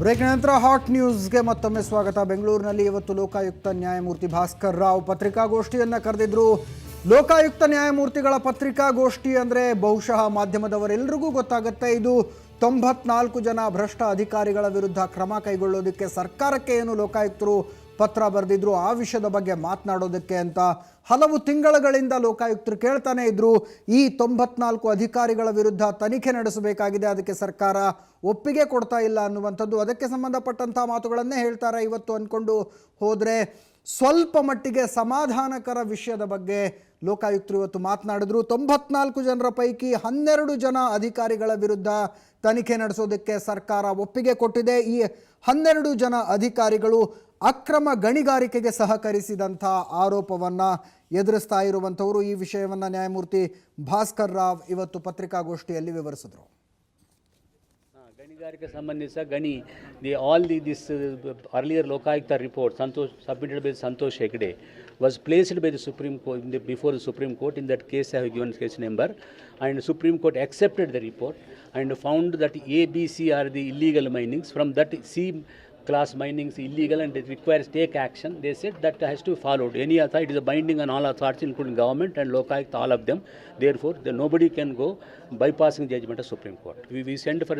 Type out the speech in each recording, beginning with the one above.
Break ನಂತರ hot ನ್ಯೂಸ್ಗೆ ಮತ್ತೊಮ್ಮೆ ಸ್ವಾಗತ. ಬೆಂಗಳೂರಿನಲ್ಲಿ ಇವತ್ತು ಲೋಕಾಯುಕ್ತ ನ್ಯಾಯಮೂರ್ತಿ ಭಾಸ್ಕರ್ ರಾವ್ ಪತ್ರಿಕಾಗೋಷ್ಠಿಯನ್ನು ಕರೆದಿದ್ರು. ಲೋಕಾಯುಕ್ತ ನ್ಯಾಯಮೂರ್ತಿಗಳ ಪತ್ರಿಕಾಗೋಷ್ಠಿ ಅಂದರೆ ಬಹುಶಃ ಮಾಧ್ಯಮದವರೆಲ್ಲರಿಗೂ ಗೊತ್ತಾಗುತ್ತೆ. ಇದು 94 ಜನ ಭ್ರಷ್ಟ ಅಧಿಕಾರಿಗಳ ವಿರುದ್ಧ ಕ್ರಮ ಕೈಗೊಳ್ಳೋದಕ್ಕೆ ಸರ್ಕಾರಕ್ಕೆ ಏನು ಲೋಕಾಯುಕ್ತರು ಪತ್ರ ಬರೆದಿದ್ರು ಆ ವಿಷಯದ ಬಗ್ಗೆ ಮಾತನಾಡೋದಕ್ಕೆ ಅಂತ ಹಲವು ತಿಂಗಳುಗಳಿಂದ ಲೋಕಾಯುಕ್ತರು ಕೇಳ್ತಾನೆ ಇದ್ರು. ಈ 94 ಅಧಿಕಾರಿಗಳ ವಿರುದ್ಧ ತನಿಖೆ ನಡೆಸಬೇಕಾಗಿದೆ, ಅದಕ್ಕೆ ಸರ್ಕಾರ ಒಪ್ಪಿಗೆ ಕೊಡ್ತಾ ಇಲ್ಲ ಅನ್ನುವಂಥದ್ದು, ಅದಕ್ಕೆ ಸಂಬಂಧಪಟ್ಟಂಥ ಮಾತುಗಳನ್ನೇ ಹೇಳ್ತಾರೆ ಇವತ್ತು ಅಂದ್ಕೊಂಡು ಹೋದರೆ ಸ್ವಲ್ಪ ಮಟ್ಟಿಗೆ ಸಮಾಧಾನಕರ ವಿಷಯದ ಬಗ್ಗೆ ಲೋಕಾಯುಕ್ತರು ಇವತ್ತು ಮಾತನಾಡಿದ್ರು. 94 ಜನರ ಪೈಕಿ 12 ಜನ ಅಧಿಕಾರಿಗಳ ವಿರುದ್ಧ ತನಿಖೆ ನಡೆಸೋದಕ್ಕೆ ಸರ್ಕಾರ ಒಪ್ಪಿಗೆ ಕೊಟ್ಟಿದೆ. ಈ 12 ಜನ ಅಧಿಕಾರಿಗಳು ಅಕ್ರಮ ಗಣಿಗಾರಿಕೆಗೆ ಸಹಕರಿಸಿದಂಥ ಆರೋಪವನ್ನು ಎದುರಿಸ್ತಾ ಇರುವಂಥವರು. ಈ ವಿಷಯವನ್ನು ನ್ಯಾಯಮೂರ್ತಿ ಭಾಸ್ಕರ್ ರಾವ್ ಇವತ್ತು ಪತ್ರಿಕಾಗೋಷ್ಠಿಯಲ್ಲಿ ವಿವರಿಸಿದರು. ಗಣಿಗಾರಿಕೆ ಸಂಬಂಧಿಸಿದ this earlier Lokayukta report submitted by Santosh Hegde was placed by the Supreme Court before the Supreme Court. In that case I have given case number, and the Supreme Court accepted the report and found that A, B, C are the illegal minings. From that C class minings illegal and it requires take action. They said that has to be followed. Any authority, it is a binding on all authorities including government and Lokayukta, all of them. Therefore nobody can go bypassing judgment of Supreme Court. We sent for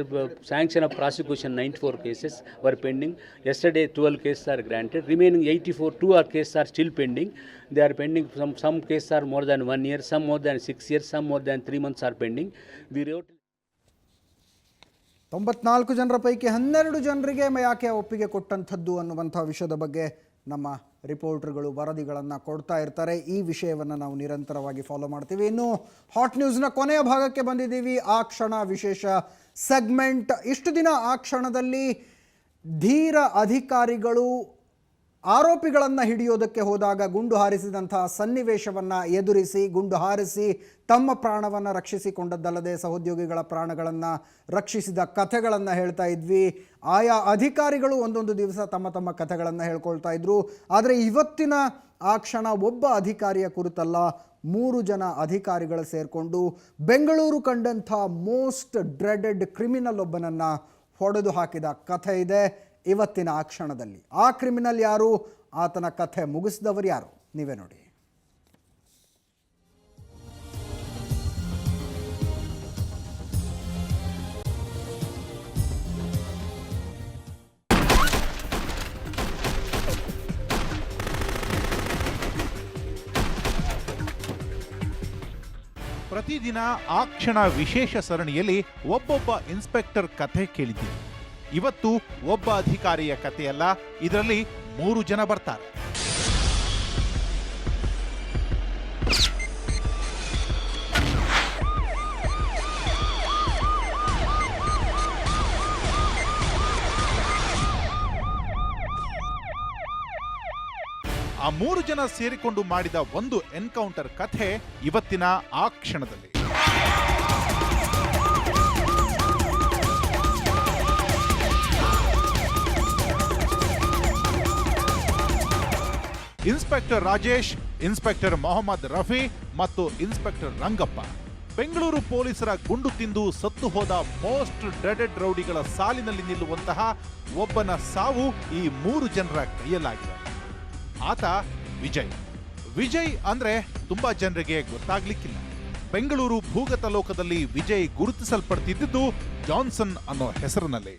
sanction of prosecution. 94 cases were pending. Yesterday 12 cases are granted. Remaining 84, 2 cases are still pending. They are pending. Some cases are more than 1 year, some more than 6 years, some more than 3 months are pending. We wrote 94 ಜನರ ಪೈಕಿ 12 ಜನರಿಗೆ ಯಾಕೆ ಒಪ್ಪಿಗೆ ಕೊಟ್ಟಂಥದ್ದು ಅನ್ನುವಂಥ ವಿಷಯದ ಬಗ್ಗೆ ನಮ್ಮ ರಿಪೋರ್ಟರ್ಗಳು ವರದಿಗಳನ್ನು ಕೊಡ್ತಾ ಇರ್ತಾರೆ. ಈ ವಿಷಯವನ್ನು ನಾವು ನಿರಂತರವಾಗಿ ಫಾಲೋ ಮಾಡ್ತೀವಿ. ಇನ್ನು ಹಾಟ್ ನ್ಯೂಸ್ನ ಕೊನೆಯ ಭಾಗಕ್ಕೆ ಬಂದಿದ್ದೀವಿ. ಆ ಕ್ಷಣ ವಿಶೇಷ ಸೆಗ್ಮೆಂಟ್. ಇಷ್ಟು ದಿನ ಆ ಕ್ಷಣದಲ್ಲಿ ಧೀರ ಅಧಿಕಾರಿಗಳು ಆರೋಪಿಗಳನ್ನು ಹಿಡಿಯೋದಕ್ಕೆ ಹೋದಾಗ ಗುಂಡು ಹಾರಿಸಿದಂತಹ ಸನ್ನಿವೇಶವನ್ನು ಎದುರಿಸಿ ಗುಂಡು ಹಾರಿಸಿ ತಮ್ಮ ಪ್ರಾಣವನ್ನು ರಕ್ಷಿಸಿಕೊಂಡದ್ದಲ್ಲದೆ ಸಹೋದ್ಯೋಗಿಗಳ ಪ್ರಾಣಗಳನ್ನು ರಕ್ಷಿಸಿದ ಕಥೆಗಳನ್ನು ಹೇಳ್ತಾ ಇದ್ವಿ. ಆಯಾ ಅಧಿಕಾರಿಗಳು ಒಂದೊಂದು ದಿವಸ ತಮ್ಮ ತಮ್ಮ ಕಥೆಗಳನ್ನು ಹೇಳ್ಕೊಳ್ತಾ ಇದ್ರು. ಆದರೆ ಇವತ್ತಿನ ಆ ಕ್ಷಣ ಒಬ್ಬ ಅಧಿಕಾರಿಯ ಕುರಿತಲ್ಲ, 3 ಜನ ಅಧಿಕಾರಿಗಳು ಸೇರಿಕೊಂಡು ಬೆಂಗಳೂರು ಕಂಡಂಥ ಮೋಸ್ಟ್ ಡ್ರೆಡೆಡ್ ಕ್ರಿಮಿನಲ್ ಒಬ್ಬನನ್ನು ಹೊಡೆದು ಹಾಕಿದ ಕಥೆ ಇದೆ ಇವತ್ತಿನ ಆ ಕ್ಷಣದಲ್ಲಿ. ಆ ಕ್ರಿಮಿನಲ್ ಯಾರು, ಆತನ ಕಥೆ ಮುಗಿಸಿದವರು ಯಾರು, ನೀವೇ ನೋಡಿ. ಪ್ರತಿದಿನ ಆ ಕ್ಷಣ ವಿಶೇಷ ಸರಣಿಯಲ್ಲಿ ಒಬ್ಬೊಬ್ಬ ಇನ್ಸ್ಪೆಕ್ಟರ್ ಕಥೆ ಕೇಳಿದ್ದೀವಿ. ಇವತ್ತು ಒಬ್ಬ ಅಧಿಕಾರಿಯ ಕಥೆಯಲ್ಲ, ಇದರಲ್ಲಿ 3 ಜನ ಬರ್ತಾರೆ. ಆ 3 ಜನ ಸೇರಿಕೊಂಡು ಮಾಡಿದ ಒಂದು ಎನ್ಕೌಂಟರ್ ಕಥೆ ಇವತ್ತಿನ ಆ ಕ್ಷಣದಲ್ಲಿ. ಇನ್ಸ್ಪೆಕ್ಟರ್ ರಾಜೇಶ್, ಇನ್ಸ್ಪೆಕ್ಟರ್ ಮೊಹಮ್ಮದ್ ರಫಿ ಮತ್ತು ಇನ್ಸ್ಪೆಕ್ಟರ್ ರಂಗಪ್ಪ ಬೆಂಗಳೂರು ಪೊಲೀಸರ ಗುಂಡು ತಿಂದು ಸತ್ತು ಹೋದ ಮೋಸ್ಟ್ ಡ್ರೆಡೆಡ್ ರೌಡಿಗಳ ಸಾಲಿನಲ್ಲಿ ನಿಲ್ಲುವಂತಹ ಒಬ್ಬನ ಸಾವು ಈ 3 ಜನರ ಕೈಯಲ್ಲಾಗಿದೆ. ಆತ ವಿಜಯ್. ವಿಜಯ್ ಅಂದ್ರೆ ತುಂಬಾ ಜನರಿಗೆ ಗೊತ್ತಾಗ್ಲಿಕ್ಕಿಲ್ಲ. ಬೆಂಗಳೂರು ಭೂಗತ ಲೋಕದಲ್ಲಿ ವಿಜಯ್ ಗುರುತಿಸಲ್ಪಡ್ತಿದ್ದು ಜಾನ್ಸನ್ ಅನ್ನೋ ಹೆಸರಿನಲ್ಲಿ.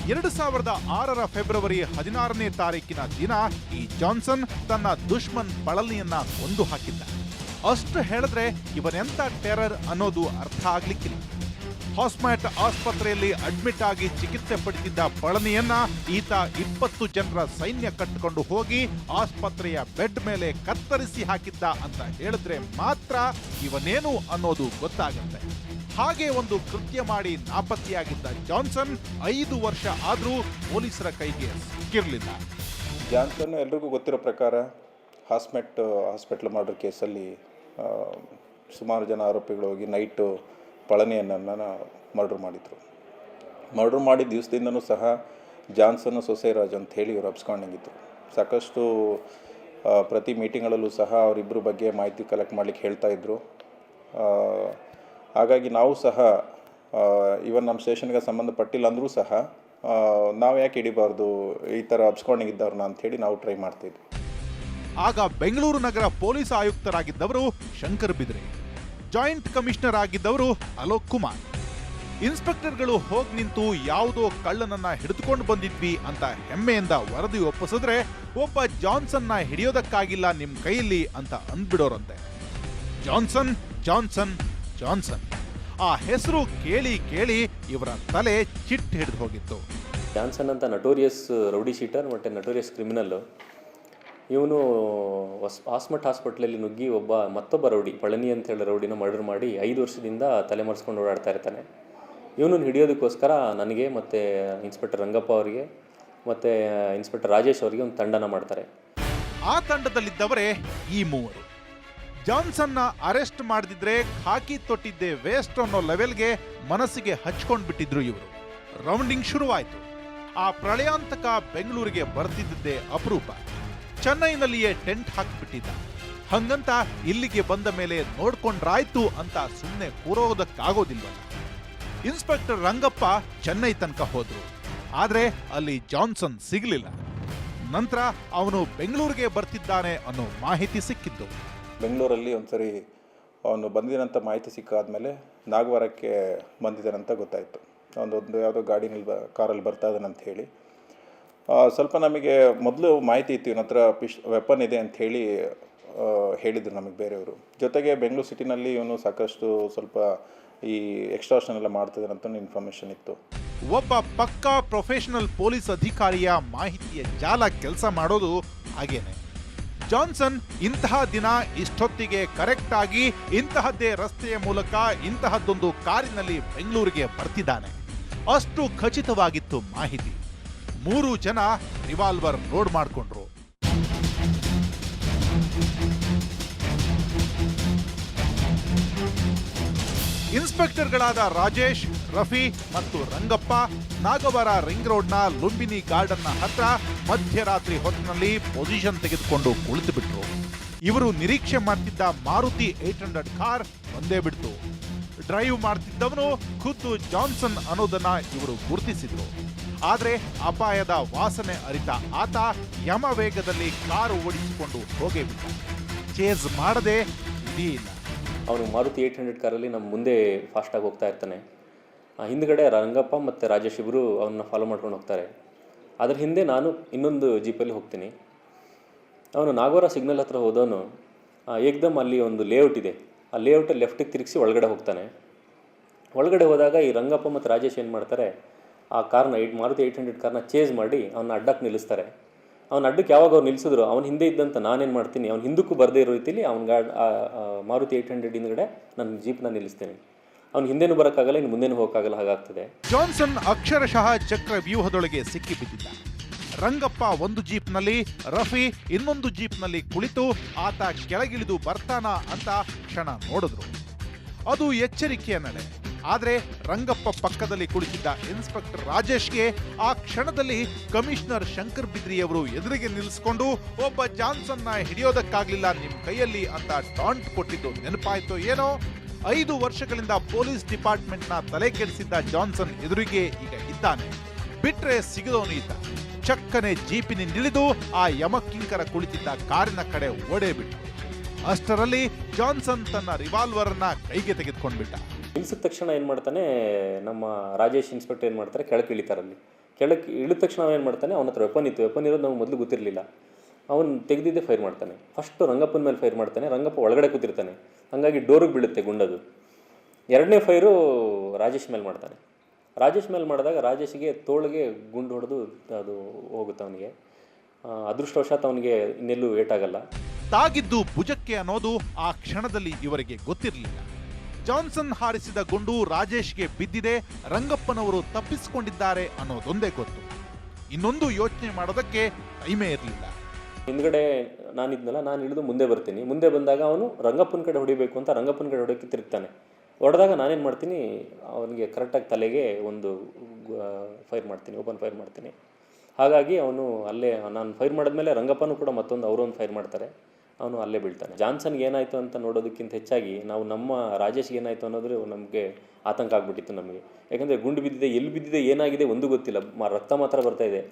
2006ರ ಫೆಬ್ರವರಿ 16ನೇ ತಾರೀಕಿನ ದಿನ ಈ ಜಾನ್ಸನ್ ತನ್ನ ದುಶ್ಮನ್ ಪಳನಿಯನ್ನ ಕೊಂದು ಹಾಕಿದ್ದ. ಅಷ್ಟು ಹೇಳಿದ್ರೆ ಇವನೆಂತ ಟೆರರ್ ಅನ್ನೋದು ಅರ್ಥ ಆಗ್ಲಿಕ್ಕಿಲ್ಲ. ಹಾಸ್ಮ್ಯಾಟ್ ಆಸ್ಪತ್ರೆಯಲ್ಲಿ ಅಡ್ಮಿಟ್ ಆಗಿ ಚಿಕಿತ್ಸೆ ಪಡೆದಿದ್ದ ಪಳನಿಯನ್ನ ಈತ 20 ಜನರ ಸೈನ್ಯ ಕಟ್ಟಿಕೊಂಡು ಹೋಗಿ ಆಸ್ಪತ್ರೆಯ ಬೆಡ್ ಮೇಲೆ ಕತ್ತರಿಸಿ ಹಾಕಿದ್ದ ಅಂತ ಹೇಳಿದ್ರೆ ಮಾತ್ರ ಇವನೇನು ಅನ್ನೋದು ಗೊತ್ತಾಗುತ್ತೆ. ಹಾಗೆ ಒಂದು ಕೃತ್ಯ ಮಾಡಿ ನಾಪತ್ತೆಯಾಗಿದ್ದ ಜಾನ್ಸನ್ 5 ವರ್ಷ ಆದರೂ ಪೊಲೀಸರ ಕೈಗೆ ಸಿಕ್ಕಿರಲಿಲ್ಲ. ಜಾನ್ಸನ್ ಎಲ್ರಿಗೂ ಗೊತ್ತಿರೋ ಪ್ರಕಾರ ಹಾಸ್ಪಿಟಲ್ ಮರ್ಡರ್ ಕೇಸಲ್ಲಿ ಸುಮಾರು ಜನ ಆರೋಪಿಗಳು ಹೋಗಿ ನೈಟು ಪಳನಿಯನ್ನು ಮರ್ಡರ್ ಮಾಡಿದರು. ಮರ್ಡರ್ ಮಾಡಿದ ದಿವಸದಿಂದನೂ ಸಹ ಜಾನ್ಸನ್ ಸೊಸೈರಾಜ್ ಅಂತ ಹೇಳಿ ಇವರು ಅಬ್ಸ್ಕಾಂಡಿಂಗಿದ್ರು. ಸಾಕಷ್ಟು ಪ್ರತಿ ಮೀಟಿಂಗ್ಗಳಲ್ಲೂ ಸಹ ಅವರಿಬ್ಬರ ಬಗ್ಗೆ ಮಾಹಿತಿ ಕಲೆಕ್ಟ್ ಮಾಡಲಿಕ್ಕೆ ಹೇಳ್ತಾಯಿದ್ರು. ಹಾಗಾಗಿ ನಾವು ಸಹ ಇವನ್ ನಮ್ಮ ಸ್ಟೇಷನ್ಗೆ ಸಂಬಂಧಪಟ್ಟಿಲ್ಲ ಅಂದರೂ ಸಹ ನಾವು ಯಾಕೆ ಹಿಡಿಬಾರ್ದು ಈ ಥರ ಅಬ್ಸ್ಕಾಂಡಿಂಗ್ ಇದ್ದವ್ರನ್ನ ಅಂಥೇಳಿ ನಾವು ಟ್ರೈ ಮಾಡ್ತಿದ್ವಿ. ಆಗ ಬೆಂಗಳೂರು ನಗರ ಪೊಲೀಸ್ ಆಯುಕ್ತರಾಗಿದ್ದವರು ಶಂಕರ್ ಬಿದ್ರೆ, ಜಾಯಿಂಟ್ ಕಮಿಷನರ್ ಆಗಿದ್ದವರು ಅಲೋಕ್ ಕುಮಾರ್. ಇನ್ಸ್ಪೆಕ್ಟರ್ಗಳು ಹೋಗಿ ನಿಂತು ಯಾವುದೋ ಕಳ್ಳನನ್ನ ಹಿಡಿದುಕೊಂಡು ಬಂದಿದ್ವಿ ಅಂತ ಹೆಮ್ಮೆಯಿಂದ ವರದಿ ಒಪ್ಪಿಸಿದ್ರೆ ಒಬ್ಬ ಜಾನ್ಸನ್ನ ಹಿಡಿಯೋದಕ್ಕಾಗಿಲ್ಲ ನಿಮ್ಮ ಕೈಯಲ್ಲಿ ಅಂತ ಅಂದ್ಬಿಡೋರಂತೆ. ಜಾನ್ಸನ್ ಜಾನ್ಸನ್ ಜಾನ್ಸನ್ ಆ ಹೆಸರು ಕೇಳಿ ಕೇಳಿ ಇವರ ತಲೆ ಚಿಟ್ ಹಿಡಿದು ಹೋಗಿತ್ತು. ಜಾನ್ಸನ್ ಅಂತ ನಟೋರಿಯಸ್ ರೌಡಿ ಶೀಟರ್ ಮತ್ತು ನಟೋರಿಯಸ್ ಕ್ರಿಮಿನಲ್ಲು. ಇವನು ಹಾಸ್ಮಟ್ ಹಾಸ್ಪಿಟ್ಲಲ್ಲಿ ನುಗ್ಗಿ ಮತ್ತೊಬ್ಬ ರೌಡಿ ಪಳನಿ ಅಂತ ಹೇಳಿ ರೌಡಿನ ಮರ್ಡರ್ ಮಾಡಿ 5 ವರ್ಷದಿಂದ ತಲೆಮರೆಸ್ಕೊಂಡು ಓಡಾಡ್ತಾ ಇರ್ತಾನೆ. ಇವನನ್ನು ಹಿಡಿಯೋದಕ್ಕೋಸ್ಕರ ನನಗೆ ಮತ್ತು ಇನ್ಸ್ಪೆಕ್ಟರ್ ರಂಗಪ್ಪ ಅವರಿಗೆ ಮತ್ತು ಇನ್ಸ್ಪೆಕ್ಟರ್ ರಾಜೇಶ್ ಅವರಿಗೆ ಒಂದು ತಂಡನ ಮಾಡ್ತಾರೆ. ಆ ತಂಡದಲ್ಲಿದ್ದವರೇ ಈ ಮೂವರು. ಜಾನ್ಸನ್ನ ಅರೆಸ್ಟ್ ಮಾಡದಿದ್ರೆ ಖಾಕಿ ತೊಟ್ಟಿದ್ದೆ ವೇಸ್ಟ್ ಅನ್ನೋ ಲೆವೆಲ್ಗೆ ಮನಸ್ಸಿಗೆ ಹಚ್ಕೊಂಡು ಬಿಟ್ಟಿದ್ರು ಇವರು. ರೌಂಡಿಂಗ್ ಶುರುವಾಯಿತು. ಆ ಪ್ರಳಯಾಂತಕ ಬೆಂಗಳೂರಿಗೆ ಬರ್ತಿದ್ದೇ ಅಪರೂಪ. ಚೆನ್ನೈನಲ್ಲಿಯೇ ಟೆಂಟ್ ಹಾಕಿಬಿಟ್ಟಿದ್ದ. ಹಂಗಂತ ಇಲ್ಲಿಗೆ ಬಂದ ಮೇಲೆ ನೋಡ್ಕೊಂಡ್ರಾಯ್ತು ಅಂತ ಸುಮ್ಮನೆ ಕೂರೋದಕ್ಕಾಗೋದಿಲ್ವಲ್ಲ. ಇನ್ಸ್ಪೆಕ್ಟರ್ ರಂಗಪ್ಪ ಚೆನ್ನೈ ತನಕ ಹೋದ್ರು. ಆದ್ರೆ ಅಲ್ಲಿ ಜಾನ್ಸನ್ ಸಿಗಲಿಲ್ಲ. ನಂತರ ಅವನು ಬೆಂಗಳೂರಿಗೆ ಬರ್ತಿದ್ದಾನೆ ಅನ್ನೋ ಮಾಹಿತಿ ಸಿಕ್ಕಿದ್ದು. ಬೆಂಗಳೂರಲ್ಲಿ ಒಂದ್ಸರಿ ಅವನು ಬಂದಿದಂಥ ಮಾಹಿತಿ ಸಿಕ್ಕಾದ್ಮೇಲೆ ನಾಗವಾರಕ್ಕೆ ಬಂದಿದ್ದಾನಂತ ಗೊತ್ತಾಯಿತು. ಒಂದು ಯಾವುದೋ ಗಾಡಿನಲ್ಲಿ ಕಾರಲ್ಲಿ ಬರ್ತಾ ಇದ್ದಾನಂತ ಹೇಳಿ ಸ್ವಲ್ಪ ನಮಗೆ ಮೊದಲು ಮಾಹಿತಿ ಇತ್ತು ಇವನ ಹತ್ರ ವೆಪನ್ ಇದೆ ಅಂತ ಹೇಳಿದ್ರು ನಮಗೆ ಬೇರೆಯವರು. ಜೊತೆಗೆ ಬೆಂಗಳೂರು ಸಿಟಿನಲ್ಲಿ ಇವನು ಸಾಕಷ್ಟು ಸ್ವಲ್ಪ ಈ ಎಕ್ಸ್ಟ್ರಾಕ್ಷನ್ ಎಲ್ಲ ಮಾಡ್ತಿದ್ದಾನಂತ ಇನ್ಫಾರ್ಮೇಷನ್ ಇತ್ತು. ಒಬ್ಬ ಪಕ್ಕಾ ಪ್ರೊಫೆಷನಲ್ ಪೊಲೀಸ್ ಅಧಿಕಾರಿಯ ಮಾಹಿತಿಯ ಜಾಲ ಕೆಲಸ ಮಾಡೋದು ಹಾಗೇನೆ. ಜಾನ್ಸನ್ ಇಂತಹ ದಿನ ಇಷ್ಟೊತ್ತಿಗೆ ಕರೆಕ್ಟ್ ಆಗಿ ಇಂತಹದ್ದೇ ರಸ್ತೆಯ ಮೂಲಕ ಇಂತಹದ್ದೊಂದು ಕಾರಿನಲ್ಲಿ ಬೆಂಗಳೂರಿಗೆ ಬರ್ತಿದ್ದಾನೆ. ಅಷ್ಟು ಖಚಿತವಾಗಿತ್ತು ಮಾಹಿತಿ. 3 ಜನ ರಿವಾಲ್ವರ್ ಲೋಡ್ ಮಾಡಿಕೊಂಡ್ರು. ಇನ್ಸ್ಪೆಕ್ಟರ್ಗಳಾದ ರಾಜೇಶ್, ರಫಿ ಮತ್ತು ರಂಗಪ್ಪ ನಾಗವಾರ ರಿಂಗ್ ರೋಡ್ನ ಲುಂಬಿನಿ ಗಾರ್ಡನ್ನ ಹತ್ರ ಮಧ್ಯರಾತ್ರಿ ಹೊತ್ತಿನಲ್ಲಿ ಪೊಸಿಷನ್ ತೆಗೆದುಕೊಂಡು ಕುಳಿತು ಬಿಟ್ರು. ಇವರು ನಿರೀಕ್ಷೆ ಮಾಡ್ತಿದ್ದ ಮಾರುತಿ 800 ಕಾರ್ ಬಂದೇ ಬಿಡ್ತು. ಡ್ರೈವ್ ಮಾಡ್ತಿದ್ದವನು ಖುದ್ದು ಜಾನ್ಸನ್ ಅನ್ನೋದನ್ನ ಇವರು ಗುರುತಿಸಿದ್ರು. ಆದ್ರೆ ಅಪಾಯದ ವಾಸನೆ ಅರಿತ ಆತ ಯಮ ವೇಗದಲ್ಲಿ ಕಾರು ಓಡಿಸಿಕೊಂಡು ಹೋಗೇ ಬಿಟ್ಟ. ಚೇಸ್ ಮಾಡದೆ ಇಡೀ ಇಲ್ಲ. ಅವನು ಮಾರುತಿ 800 ಕಾರಲ್ಲಿ ನಮ್ಮ ಮುಂದೆ ಫಾಸ್ಟಾಗಿ ಹೋಗ್ತಾ ಇರ್ತಾನೆ. ಹಿಂದ್ಗಡೆ ರಂಗಪ್ಪ ಮತ್ತು ರಾಜೇಶ್ ಇಬ್ಬರು ಅವನ್ನ ಫಾಲೋ ಮಾಡ್ಕೊಂಡು ಹೋಗ್ತಾರೆ. ಅದ್ರ ಹಿಂದೆ ನಾನು ಇನ್ನೊಂದು ಜೀಪಲ್ಲಿ ಹೋಗ್ತೀನಿ. ಅವನು ನಾಗವಾರ ಸಿಗ್ನಲ್ ಹತ್ರ ಹೋದವನು ಏಕ್ದಮ್ ಅಲ್ಲಿ ಒಂದು ಲೇಔಟ್ ಇದೆ. ಆ ಲೇಔಟಲ್ಲಿ ಲೆಫ್ಟಿಗೆ ತಿರುಗಿಸಿ ಒಳಗಡೆ ಹೋಗ್ತಾನೆ. ಒಳಗಡೆ ಹೋದಾಗ ಈ ರಂಗಪ್ಪ ಮತ್ತು ರಾಜೇಶ್ ಏನು ಮಾಡ್ತಾರೆ, ಆ ಕಾರ್ನ ಮಾರುತಿ 800 ಕಾರ್ನ ಚೇಸ್ ಮಾಡಿ ಅವನ್ನ ಅಡ್ಡಕ್ಕೆ ನಿಲ್ಲಿಸ್ತಾರೆ. ಅವ್ನ ಅಡ್ಡಕ್ಕೆ ಯಾವಾಗ ಅವ್ರು ನಿಲ್ಲಿಸಿದ್ರು ಅವ್ನ ಹಿಂದೆ ಇದ್ದಂತ ನಾನೇನು ಮಾಡ್ತೀನಿ, ಅವ್ನ ಹಿಂದಕ್ಕೂ ಬರದೇ ಇರೋ ರೀತಿಲಿ ಅವ್ನ ಮಾರುತಿ 800 ಹಿಂದ್ಗಡೆ ನನ್ನ ಜೀಪ್ನ ನಿಲ್ಲಿಸ್ತೀನಿ. ಅವ್ನು ಹಿಂದೆನೂ ಬರೋಕ್ಕಾಗಲ್ಲ, ಇನ್ನು ಮುಂದೆನೂ ಹೋಗೋಕ್ಕಾಗಲ್ಲ, ಹಾಗಾಗ್ತದೆ. ಜಾನ್ಸನ್ ಅಕ್ಷರಶಃ ಚಕ್ರ ವ್ಯೂಹದೊಳಗೆ ಸಿಕ್ಕಿ ಬಿದ್ದಿದ್ದ. ರಂಗಪ್ಪ ಒಂದು ಜೀಪ್ನಲ್ಲಿ, ರಫಿ ಇನ್ನೊಂದು ಜೀಪ್ನಲ್ಲಿ ಕುಳಿತು ಆತ ಕೆಳಗಿಳಿದು ಬರ್ತಾನ ಅಂತ ಕ್ಷಣ ನೋಡಿದ್ರು. ಅದು ಎಚ್ಚರಿಕೆಯ ನಡೆ. ಆದ್ರೆ ರಂಗಪ್ಪ ಪಕ್ಕದಲ್ಲಿ ಕುಳಿತಿದ್ದ ಇನ್ಸ್ಪೆಕ್ಟರ್ ರಾಜೇಶ್ಗೆ ಆ ಕ್ಷಣದಲ್ಲಿ ಕಮಿಷನರ್ ಶಂಕರ್ ಬಿದ್ರಿಯವರು ಎದುರಿಗೆ ನಿಲ್ಲಿಸಿಕೊಂಡು ಒಬ್ಬ ಜಾನ್ಸನ್ನ ಹಿಡಿಯೋದಕ್ಕಾಗ್ಲಿಲ್ಲ ನಿಮ್ ಕೈಯಲ್ಲಿ ಅಂತ ಟಾಂಟ್ ಕೊಟ್ಟಿದ್ದು ನೆನಪಾಯ್ತೋ ಏನೋ. 5 ವರ್ಷಗಳಿಂದ ಪೊಲೀಸ್ ಡಿಪಾರ್ಟ್ಮೆಂಟ್ನ ತಲೆ ಕೆಡಿಸಿದ್ದ ಜಾನ್ಸನ್ ಎದುರಿಗೆ ಈಗ ಇದ್ದಾನೆ. ಬಿಟ್ರೆ ಸಿಗದವನು ಇದ್ದ. ಚಕ್ಕನೆ ಜೀಪಿನಿಂದಿಳಿದು ಆ ಯಮಕಿಂಕರ ಕುಳಿತಿದ್ದ ಕಾರಿನ ಕಡೆ ಓಡೇ ಬಿಟ್ಟ. ಅಷ್ಟರಲ್ಲಿ ಜಾನ್ಸನ್ ತನ್ನ ರಿವಾಲ್ವರ್ನ ಕೈಗೆ ತೆಗೆದುಕೊಂಡ್ಬಿಟ್ಟ. ನಿಲ್ಸಿದ ತಕ್ಷಣ ಏನು ಮಾಡ್ತಾನೆ, ನಮ್ಮ ರಾಜೇಶ್ ಇನ್ಸ್ಪೆಕ್ಟರ್ ಏನು ಮಾಡ್ತಾರೆ, ಕೆಳಕ್ಕೆ ಇಳಿತಾರಲ್ಲಿ. ಕೆಳಕ್ಕೆ ಇಳಿದ ತಕ್ಷಣ ಅವನು ಏನು ಮಾಡ್ತಾನೆ, ಅವನ ಹತ್ರ ವೆಪನ್ ಇತ್ತು. ವೆಪನ್ ಇರೋದು ನಮ್ಗೆ ಮೊದಲು ಗೊತ್ತಿರಲಿಲ್ಲ. ಅವನು ತೆಗೆದಿದ್ದೆ ಫೈರ್ ಮಾಡ್ತಾನೆ. ಫಸ್ಟು ರಂಗಪ್ಪನ ಮೇಲೆ ಫೈರ್ ಮಾಡ್ತಾನೆ. ರಂಗಪ್ಪ ಒಳಗಡೆ ಕೂತಿರ್ತಾನೆ, ಹಾಗಾಗಿ ಡೋರಿಗೆ ಬೀಳುತ್ತೆ ಗುಂಡದು. 2ನೇ ಫೈರು ರಾಜೇಶ್ ಮೇಲೆ ಮಾಡ್ತಾನೆ. ರಾಜೇಶ್ ಮೇಲೆ ಮಾಡಿದಾಗ ರಾಜೇಶ್ಗೆ ತೋಳಿಗೆ ಗುಂಡು ಹೊಡೆದು ಅದು ಹೋಗುತ್ತೆ ಅವನಿಗೆ. ಅದೃಷ್ಟವಶಾತ್ ಅವನಿಗೆ ಇನ್ನೆಲ್ಲೂ ಏಟಾಗಲ್ಲ. ತಾಗಿದ್ದು ಭುಜಕ್ಕೆ ಅನ್ನೋದು ಆ ಕ್ಷಣದಲ್ಲಿ ಇವರಿಗೆ ಗೊತ್ತಿರಲಿಲ್ಲ. ಜಾನ್ಸನ್ ಹಾರಿಸಿದ ಗುಂಡು ರಾಜೇಶ್ಗೆ ಬಿದ್ದಿದೆ, ರಂಗಪ್ಪನವರು ತಪ್ಪಿಸಿಕೊಂಡಿದ್ದಾರೆ ಅನ್ನೋದೊಂದೇ ಗೊತ್ತು. ಇನ್ನೊಂದು ಯೋಚನೆ ಮಾಡೋದಕ್ಕೆ ಟೈಮೇ ಇರಲಿಲ್ಲ. ಹಿಂದ್ಗಡೆ ನಾನಿದ್ನಲ್ಲ, ನಾನು ಇಳಿದು ಮುಂದೆ ಬರ್ತೀನಿ. ಮುಂದೆ ಬಂದಾಗ ಅವನು ರಂಗಪ್ಪನ ಕಡೆ ಹೊಡಿಬೇಕು ಅಂತ ರಂಗಪ್ಪನ ಕಡೆ ಹೊಡೆಯೋಕ್ಕೆ ತಿರುಗ್ತಾನೆ. ಹೊಡೆದಾಗ ನಾನೇನು ಮಾಡ್ತೀನಿ, ಅವನಿಗೆ ಕರೆಕ್ಟಾಗಿ ತಲೆಗೆ ಒಂದು ಫೈರ್ ಮಾಡ್ತೀನಿ, ಓಪನ್ ಫೈರ್ ಮಾಡ್ತೀನಿ. ಹಾಗಾಗಿ ಅವನು ಅಲ್ಲೇ ನಾನು ಫೈರ್ ಮಾಡಿದ್ಮೇಲೆ ರಂಗಪ್ಪನೂ ಕೂಡ ಮತ್ತೊಂದು ಅವರೊಂದು ಫೈರ್ ಮಾಡ್ತಾರೆ. ಅವನು ಅಲ್ಲೇ ಬೀಳ್ತಾನೆ. ಜಾನ್ಸನ್ಗೆ ಏನಾಯಿತು ಅಂತ ನೋಡೋದಕ್ಕಿಂತ ಹೆಚ್ಚಾಗಿ ನಾವು ನಮ್ಮ ರಾಜೇಶ್ಗೆ ಏನಾಯಿತು ಅನ್ನೋದು ನಮಗೆ ಆತಂಕ ಆಗಿಬಿಟ್ಟಿತ್ತು ನಮಗೆ. ಯಾಕಂದರೆ ಗುಂಡು ಬಿದ್ದಿದೆ, ಎಲ್ಲಿ ಬಿದ್ದಿದೆ, ಏನಾಗಿದೆ ಒಂದು ಗೊತ್ತಿಲ್ಲ, ರಕ್ತ ಮಾತ್ರ ಬರ್ತಾ ಇದೆ.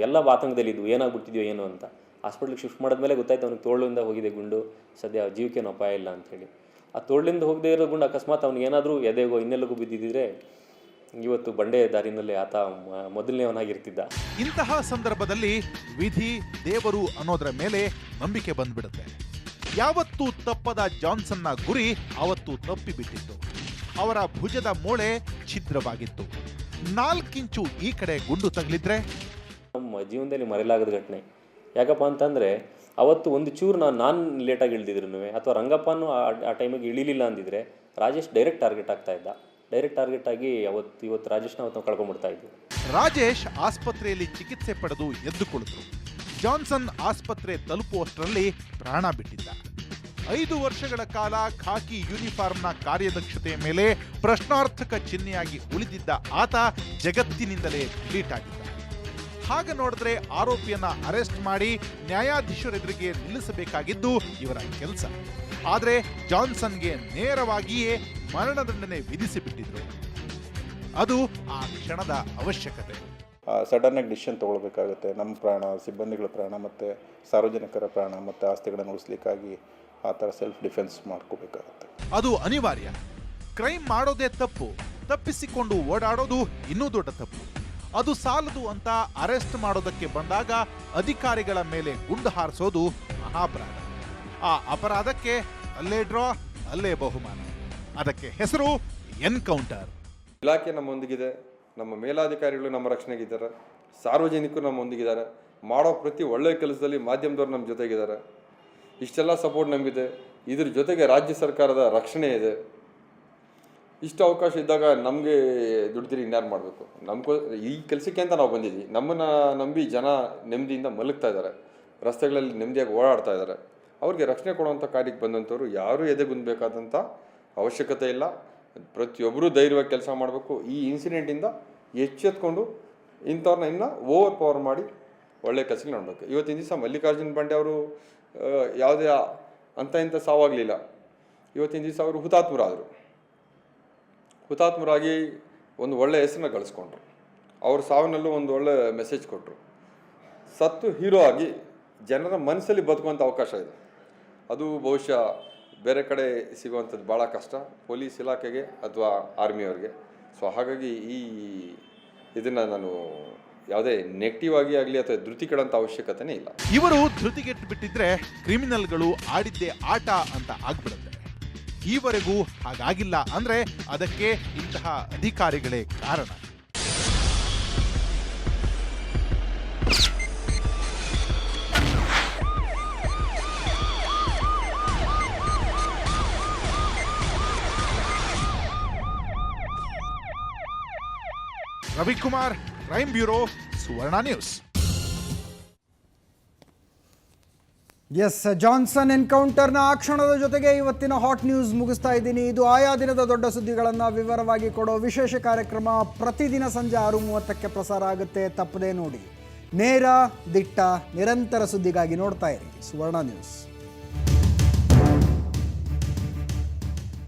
ಎಲ್ಲ ಆತಂಕದಲ್ಲಿದ್ವು, ಏನಾಗ್ಬಿಟ್ಟಿದೆಯೋ ಏನೋ ಅಂತ. ಹಾಸ್ಪಿಟ್ಲಿಗೆ ಶಿಫ್ಟ್ ಮಾಡಿದ್ಮೇಲೆ ಗೊತ್ತಾಯ್ತು ಅವನಿಗೆ ತೋಳಿಂದ ಹೋಗಿದೆ ಗುಂಡು, ಸದ್ಯ ಜೀವಕ್ಕೇನು ಅಪಾಯ ಇಲ್ಲ ಅಂಥೇಳಿ. ಆ ತೋಳಿಂದ ಹೋಗದೇ ಇರೋ ಗುಂಡು ಅಕಸ್ಮಾತ್ ಅವ್ನಿಗೇನಾದರೂ ಎದೆಗೋ ಇನ್ನೆಲ್ಲಗೂ ಬಿದ್ದಿದ್ದರೆ ಇವತ್ತು ಬಂಡೆ ದಾರಿನಲ್ಲಿ ಆತ ಮೊದಲನೇವನಾಗಿರ್ತಿದ್ದ. ಇಂತಹ ಸಂದರ್ಭದಲ್ಲಿ ವಿಧಿ, ದೇವರು ಅನ್ನೋದರ ಮೇಲೆ ನಂಬಿಕೆ ಬಂದ್ಬಿಡುತ್ತೆ. ಯಾವತ್ತೂ ತಪ್ಪದ ಜಾನ್ಸನ್ನ ಗುರಿ ಅವತ್ತು ತಪ್ಪಿಬಿಟ್ಟಿತ್ತು. ಅವರ ಭುಜದ ಮೂಳೆ ಛಿದ್ರವಾಗಿತ್ತು. 4 ಇಂಚು ಈ ಕಡೆ ಗುಂಡು ತಗಲಿದ್ರೆ ನಮ್ಮ ಜೀವನದಲ್ಲಿ ಮರೆಯಲಾಗದ ಘಟನೆ. ಯಾಕಪ್ಪ ಅಂತಂದರೆ ಅವತ್ತು ಒಂದು ಚೂರು ನಾನು ಲೇಟಾಗಿ ಇಳಿದಿದ್ರು ಅಥವಾ ರಂಗಪ್ಪನೂ ಆ ಟೈಮಿಗೆ ಇಳಿಲಿಲ್ಲ ಅಂದಿದ್ರೆ ರಾಜೇಶ್ ಡೈರೆಕ್ಟ್ ಟಾರ್ಗೆಟ್ ಆಗ್ತಾ ಇದ್ದ. ಡೈರೆಕ್ಟ್ ಟಾರ್ಗೆಟ್ ಆಗಿ ಇವತ್ತು ರಾಜೇಶ್ನ ಅವತ್ತು ಕಳ್ಕೊಂಡ್ಬಿಡ್ತಾ ಇದ್ವಿ. ರಾಜೇಶ್ ಆಸ್ಪತ್ರೆಯಲ್ಲಿ ಚಿಕಿತ್ಸೆ ಪಡೆದು ಎದ್ದು ಕುಳಿತರು. ಜಾನ್ಸನ್ ಆಸ್ಪತ್ರೆ ತಲುಪುವಷ್ಟರಲ್ಲಿ ಪ್ರಾಣ ಬಿಟ್ಟಿದ್ದ. 5 ವರ್ಷಗಳ ಕಾಲ ಖಾಕಿ ಯೂನಿಫಾರ್ಮ್ನ ಕಾರ್ಯದಕ್ಷತೆಯ ಮೇಲೆ ಪ್ರಶ್ನಾರ್ಥಕ ಚಿಹ್ನೆಯಾಗಿ ಉಳಿದಿದ್ದ ಆತ ಜಗತ್ತಿನಿಂದಲೇ ಡಿಲೀಟ್ ಆಗಿದ್ದ. ಹಾಗೆ ನೋಡಿದ್ರೆ ಆರೋಪಿಯನ್ನ ಅರೆಸ್ಟ್ ಮಾಡಿ ನ್ಯಾಯಾಧೀಶರೆದುರಿಗೆ ನಿಲ್ಲಿಸಬೇಕಾಗಿದ್ದು ಇವರ ಕೆಲಸ. ಆದರೆ ಜಾನ್ಸನ್ಗೆ ನೇರವಾಗಿಯೇ ಮರಣದಂಡನೆ ವಿಧಿಸಿಬಿಟ್ಟಿದ್ರು. ಅದು ಆ ಕ್ಷಣದ ಅವಶ್ಯಕತೆ. ಸಡನ್ನಾಗಿ ಡಿಸಿಷನ್ ತೊಗೊಳ್ಬೇಕಾಗುತ್ತೆ. ನಮ್ಮ ಪ್ರಾಣ, ಸಿಬ್ಬಂದಿಗಳ ಪ್ರಾಣ ಮತ್ತು ಸಾರ್ವಜನಿಕರ ಪ್ರಾಣ ಮತ್ತು ಆಸ್ತಿಗಳನ್ನು ಉಳಿಸ್ಲಿಕ್ಕಾಗಿ ಆ ಥರ ಸೆಲ್ಫ್ ಡಿಫೆನ್ಸ್ ಮಾಡ್ಕೋಬೇಕಾಗತ್ತೆ. ಅದು ಅನಿವಾರ್ಯ. ಕ್ರೈಮ್ ಮಾಡೋದೇ ತಪ್ಪು, ತಪ್ಪಿಸಿಕೊಂಡು ಓಡಾಡೋದು ಇನ್ನೂ ದೊಡ್ಡ ತಪ್ಪು. ಅದು ಸಾಲದು ಅಂತ ಅರೆಸ್ಟ್ ಮಾಡೋದಕ್ಕೆ ಬಂದಾಗ ಅಧಿಕಾರಿಗಳ ಮೇಲೆ ಗುಂಡು ಹಾರಿಸೋದು ಮಹಾಪರಾಧ. ಆ ಅಪರಾಧಕ್ಕೆ ಅಲ್ಲೇ ಡ್ರಾ, ಅಲ್ಲೇ ಬಹುಮಾನ. ಅದಕ್ಕೆ ಹೆಸರು ಎನ್ಕೌಂಟರ್. ಇಲಾಖೆ ನಮ್ಮೊಂದಿಗಿದೆ, ನಮ್ಮ ಮೇಲಾಧಿಕಾರಿಗಳು ನಮ್ಮ ರಕ್ಷಣೆಗಿದ್ದಾರೆ, ಸಾರ್ವಜನಿಕರು ನಮ್ಮೊಂದಿಗಿದ್ದಾರೆ. ಮಾಡೋ ಪ್ರತಿ ಒಳ್ಳೆಯ ಕೆಲಸದಲ್ಲಿ ಮಾಧ್ಯಮದವ್ರು ನಮ್ಮ ಜೊತೆಗಿದ್ದಾರೆ. ಇಷ್ಟೆಲ್ಲ ಸಪೋರ್ಟ್ ನಮಗಿದೆ. ಇದ್ರ ಜೊತೆಗೆ ರಾಜ್ಯ ಸರ್ಕಾರದ ರಕ್ಷಣೆ ಇದೆ. ಇಷ್ಟು ಅವಕಾಶ ಇದ್ದಾಗ ನಮಗೆ ದುಡ್ದಿರಿ ಇನ್ಯಾರು ಮಾಡಬೇಕು? ಈ ಕೆಲಸಕ್ಕೆ ಅಂತ ನಾವು ಬಂದಿದ್ವಿ. ನಮ್ಮನ್ನು ನಂಬಿ ಜನ ನೆಮ್ಮದಿಯಿಂದ ಮಲಗ್ತಾ ಇದ್ದಾರೆ, ರಸ್ತೆಗಳಲ್ಲಿ ನೆಮ್ಮದಿಯಾಗಿ ಓಡಾಡ್ತಾ ಇದ್ದಾರೆ. ಅವ್ರಿಗೆ ರಕ್ಷಣೆ ಕೊಡುವಂಥ ಕಾರ್ಯಕ್ಕೆ ಬಂದಂಥವ್ರು ಯಾರೂ ಎದೆಗುಂದಬೇಕಾದಂಥ ಅವಶ್ಯಕತೆ ಇಲ್ಲ. ಪ್ರತಿಯೊಬ್ಬರೂ ಧೈರ್ಯವಾಗಿ ಕೆಲಸ ಮಾಡಬೇಕು. ಈ ಇನ್ಸಿಡೆಂಟಿಂದ ಎಚ್ಚೆತ್ಕೊಂಡು ಇಂಥವ್ರನ್ನ ಇನ್ನೂ ಓವರ್ ಪವರ್ ಮಾಡಿ ಒಳ್ಳೆ ಕೆಲಸಕ್ಕೆ ನೋಡಬೇಕು. ಇವತ್ತಿನ ದಿವಸ ಮಲ್ಲಿಕಾರ್ಜುನ್ ಬಂಡೆ ಅವರು ಯಾವುದೇ ಇಂಥ ಸಾವಾಗಲಿಲ್ಲ. ಇವತ್ತಿನ ದಿವಸ ಅವರು ಹುತಾತ್ಮರಾಗಿ ಒಂದು ಒಳ್ಳೆಯ ಹೆಸರನ್ನ ಗಳಿಸ್ಕೊಂಡ್ರು. ಅವ್ರ ಸಾವಿನಲ್ಲೂ ಒಂದು ಒಳ್ಳೆ ಮೆಸೇಜ್ ಕೊಟ್ಟರು. ಸತ್ತು ಹೀರೋ ಆಗಿ ಜನರ ಮನಸ್ಸಲ್ಲಿ ಬದುಕುವಂಥ ಅವಕಾಶ ಇದೆ. ಅದು ಬಹುಶಃ ಬೇರೆ ಕಡೆ ಸಿಗುವಂಥದ್ದು ಭಾಳ ಕಷ್ಟ, ಪೊಲೀಸ್ ಇಲಾಖೆಗೆ ಅಥವಾ ಆರ್ಮಿಯವ್ರಿಗೆ. ಸೊ ಹಾಗಾಗಿ ಇದನ್ನು ನಾನು ಯಾವುದೇ ನೆಗೆಟಿವ್ ಆಗಿ ಆಗಲಿ ಅಥವಾ ಧೃತಿ ಕೆಡೋಂಥ ಅವಶ್ಯಕತೆನೇ ಇಲ್ಲ. ಇವರು ಧೃತಿಗೆಟ್ಟು ಬಿಟ್ಟಿದ್ರೆ ಕ್ರಿಮಿನಲ್ಗಳು ಆಡಿದ್ದೇ ಆಟ ಅಂತ ಆಗ್ಬಿಡುತ್ತೆ. ಈವರೆಗೂ ಹಾಗಾಗಿಲ್ಲ ಅಂದ್ರೆ ಅದಕ್ಕೆ ಇಂತಹ ಅಧಿಕಾರಿಗಳೇ ಕಾರಣ. ರವಿಕುಮಾರ್, ಕ್ರೈಮ್ ಬ್ಯೂರೋ, ಸುವರ್ಣ ನ್ಯೂಸ್. ಎಸ್, ಜಾನ್ಸನ್ ಎನ್ಕೌಂಟರ್ನ ಆ ಕ್ಷಣದ ಜೊತೆಗೆ ಇವತ್ತಿನ ಹಾಟ್ ನ್ಯೂಸ್ ಮುಗಿಸ್ತಾ ಇದ್ದೀನಿ. ಇದು ಆಯಾ ದಿನದ ದೊಡ್ಡ ಸುದ್ದಿಗಳನ್ನು ವಿವರವಾಗಿ ಕೊಡೋ ವಿಶೇಷ ಕಾರ್ಯಕ್ರಮ. ಪ್ರತಿದಿನ ಸಂಜೆ 6:30ಕ್ಕೆ ಪ್ರಸಾರ ಆಗುತ್ತೆ, ತಪ್ಪದೇ ನೋಡಿ. ನೇರ, ದಿಟ್ಟ, ನಿರಂತರ ಸುದ್ದಿಗಾಗಿ ನೋಡ್ತಾ ಇರಿ ಸುವರ್ಣ ನ್ಯೂಸ್.